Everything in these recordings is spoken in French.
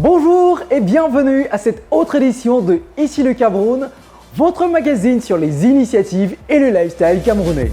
Bonjour et bienvenue à cette autre édition de Ici le Cameroun, votre magazine sur les initiatives et le lifestyle camerounais.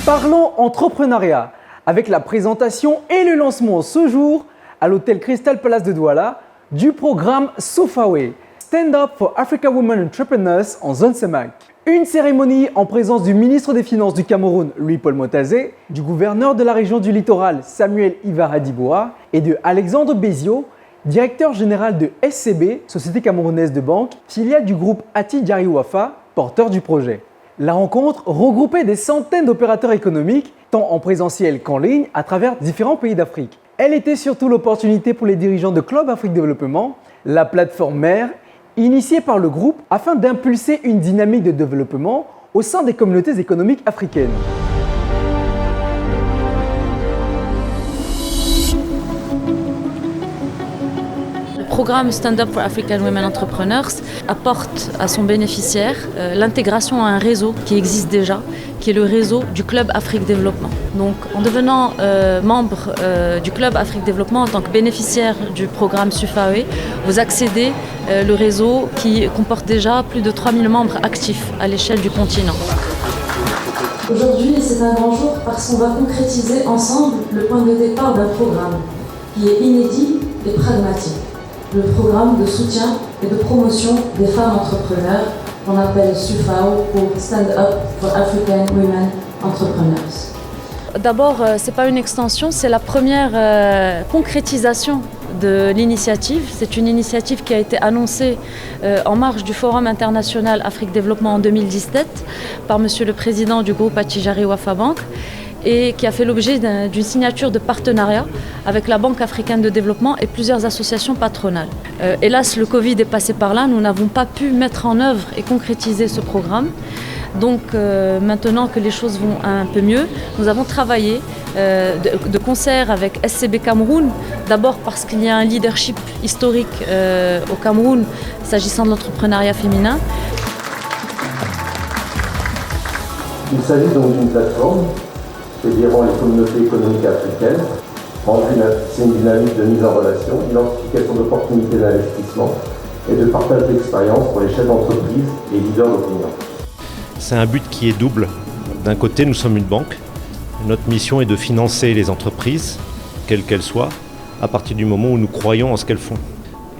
Parlons entrepreneuriat avec la présentation et le lancement ce jour à l'hôtel Crystal Palace de Douala du programme SOFAWE, Stand Up for Africa Women Entrepreneurs en zone CEMAC. Une cérémonie en présence du ministre des Finances du Cameroun, Louis-Paul Motazé, du gouverneur de la région du littoral, Samuel Ivaradiboa, et de Alexandre Bézio, directeur général de SCB, Société camerounaise de banque, filiale du groupe Attijari Wafa, porteur du projet. La rencontre regroupait des centaines d'opérateurs économiques, tant en présentiel qu'en ligne, à travers différents pays d'Afrique. Elle était surtout l'opportunité pour les dirigeants de Club Afrique Développement, la plateforme mère, initiée par le groupe afin d'impulser une dynamique de développement au sein des communautés économiques africaines. Le programme Stand Up for African Women Entrepreneurs apporte à son bénéficiaire l'intégration à un réseau qui existe déjà, qui est le réseau du Club Afrique Développement. Donc en devenant membre du Club Afrique Développement en tant que bénéficiaire du programme SOFAWE, vous accédez le réseau qui comporte déjà plus de 3000 membres actifs à l'échelle du continent. Aujourd'hui, c'est un grand jour parce qu'on va concrétiser ensemble le point de départ d'un programme qui est inédit et pragmatique. Le programme de soutien et de promotion des femmes entrepreneurs qu'on appelle SOFAWE pour Stand Up for African Women Entrepreneurs. D'abord, ce n'est pas une extension, c'est la première concrétisation de l'initiative. C'est une initiative qui a été annoncée en marge du Forum international Afrique Développement en 2017 par Monsieur le Président du groupe Attijari Wafa Bank et qui a fait l'objet d'une signature de partenariat avec la Banque africaine de développement et plusieurs associations patronales. Hélas, le Covid est passé par là, nous n'avons pas pu mettre en œuvre et concrétiser ce programme. Donc maintenant que les choses vont un peu mieux, nous avons travaillé de concert avec SCB Cameroun, d'abord parce qu'il y a un leadership historique au Cameroun s'agissant de l'entrepreneuriat féminin. Il s'agit donc d'une plateforme fédérant les communautés économiques africaines. C'est une dynamique de mise en relation, d'identification d'opportunités d'investissement et de partage d'expérience pour les chefs d'entreprise et leaders d'opinion. C'est un but qui est double. D'un côté, nous sommes une banque. Notre mission est de financer les entreprises, quelles qu'elles soient, à partir du moment où nous croyons en ce qu'elles font.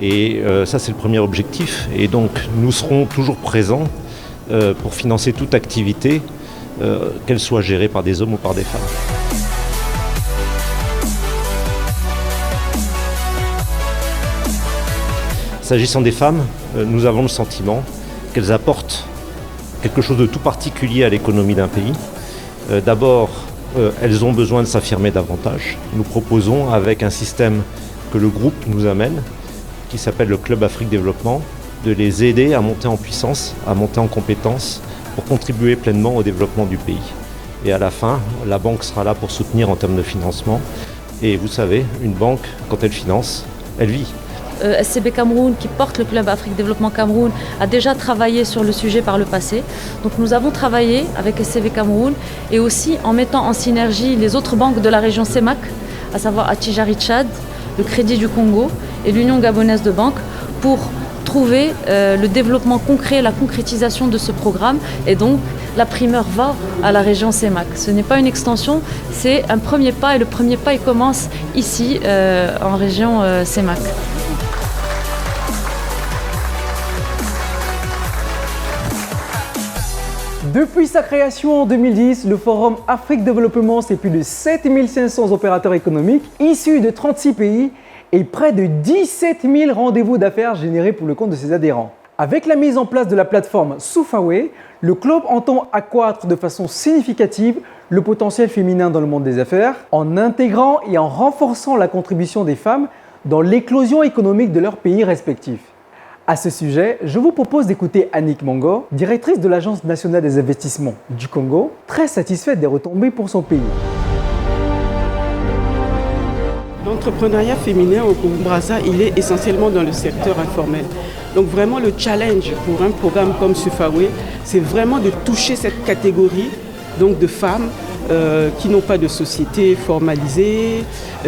Et ça, c'est le premier objectif. Et donc, nous serons toujours présents pour financer toute activité, qu'elle soit gérée par des hommes ou par des femmes. S'agissant des femmes, nous avons le sentiment qu'elles apportent quelque chose de tout particulier à l'économie d'un pays. D'abord, elles ont besoin de s'affirmer davantage. Nous proposons, avec un système que le groupe nous amène, qui s'appelle le Club Afrique Développement, de les aider à monter en puissance, à monter en compétences, pour contribuer pleinement au développement du pays. Et à la fin, la banque sera là pour soutenir en termes de financement. Et vous savez, une banque, quand elle finance, elle vit. SCB Cameroun, qui porte le Club Afrique Développement Cameroun, a déjà travaillé sur le sujet par le passé. Donc nous avons travaillé avec SCB Cameroun et aussi en mettant en synergie les autres banques de la région CEMAC, à savoir Attijari Tchad, le Crédit du Congo et l'Union gabonaise de banques, pour trouver le développement concret, la concrétisation de ce programme. Et donc la primeur va à la région CEMAC. Ce n'est pas une extension, c'est un premier pas et le premier pas il commence ici en région CEMAC. Depuis sa création en 2010, le Forum Afrique Développement, c'est plus de 7500 opérateurs économiques issus de 36 pays et près de 17 000 rendez-vous d'affaires générés pour le compte de ses adhérents. Avec la mise en place de la plateforme SOFAWE, le club entend accroître de façon significative le potentiel féminin dans le monde des affaires en intégrant et en renforçant la contribution des femmes dans l'éclosion économique de leurs pays respectifs. À ce sujet, je vous propose d'écouter Annick Mongo, directrice de l'Agence nationale des investissements du Congo, très satisfaite des retombées pour son pays. L'entrepreneuriat féminin au Congo-Brazza, il est essentiellement dans le secteur informel. Donc vraiment le challenge pour un programme comme SOFAWE, c'est vraiment de toucher cette catégorie donc de femmes qui n'ont pas de société formalisée,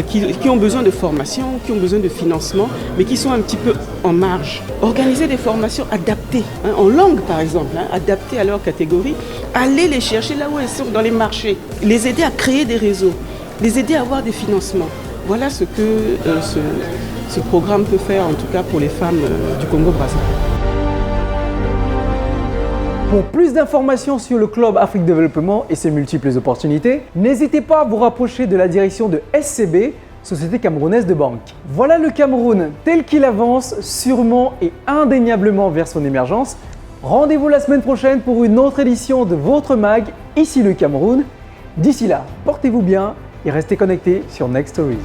qui ont besoin de formation, qui ont besoin de financement, mais qui sont un petit peu en marge. Organiser des formations adaptées, en langue par exemple, adaptées à leur catégorie, aller les chercher là où elles sont, dans les marchés, les aider à créer des réseaux, les aider à avoir des financements. Voilà ce que ce programme peut faire, en tout cas pour les femmes du Congo-Brazzaville. Pour plus d'informations sur le Club Afrique Développement et ses multiples opportunités, n'hésitez pas à vous rapprocher de la direction de SCB, Société Camerounaise de Banque. Voilà le Cameroun tel qu'il avance sûrement et indéniablement vers son émergence. Rendez-vous la semaine prochaine pour une autre édition de votre mag, ici le Cameroun. D'ici là, portez-vous bien et restez connectés sur Next Stories.